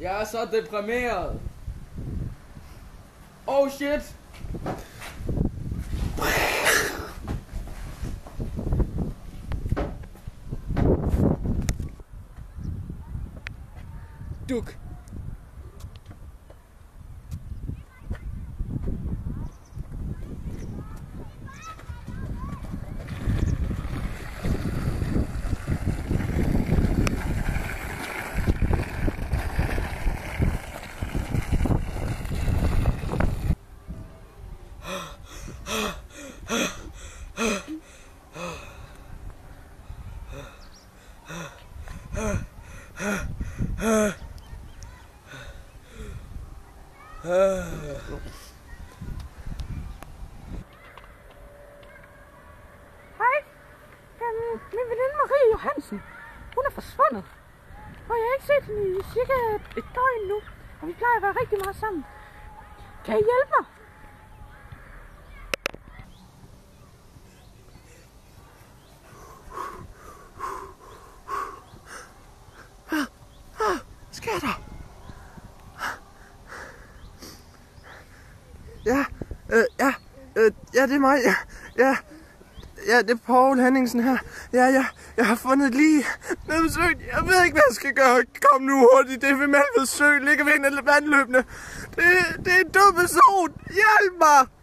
Jeg er så deprimeret. Oh shit. Duk. Hej, min veninde Marie Johansen, hun er forsvundet, og jeg har ikke set hende i cirka et døgn nu, og vi plejer at være rigtig meget sammen. Kan I hjælpe mig? Hvad sker der? Ja, det er mig. Ja, det er Poul Henningsen her. Ja, jeg har fundet et lig nede ved søen. Jeg ved ikke, hvad jeg skal gøre. Kom nu hurtigt. Det er ved Malved Sø. Ligger ved en af vandløbene. Det er en død person. Hjælp mig!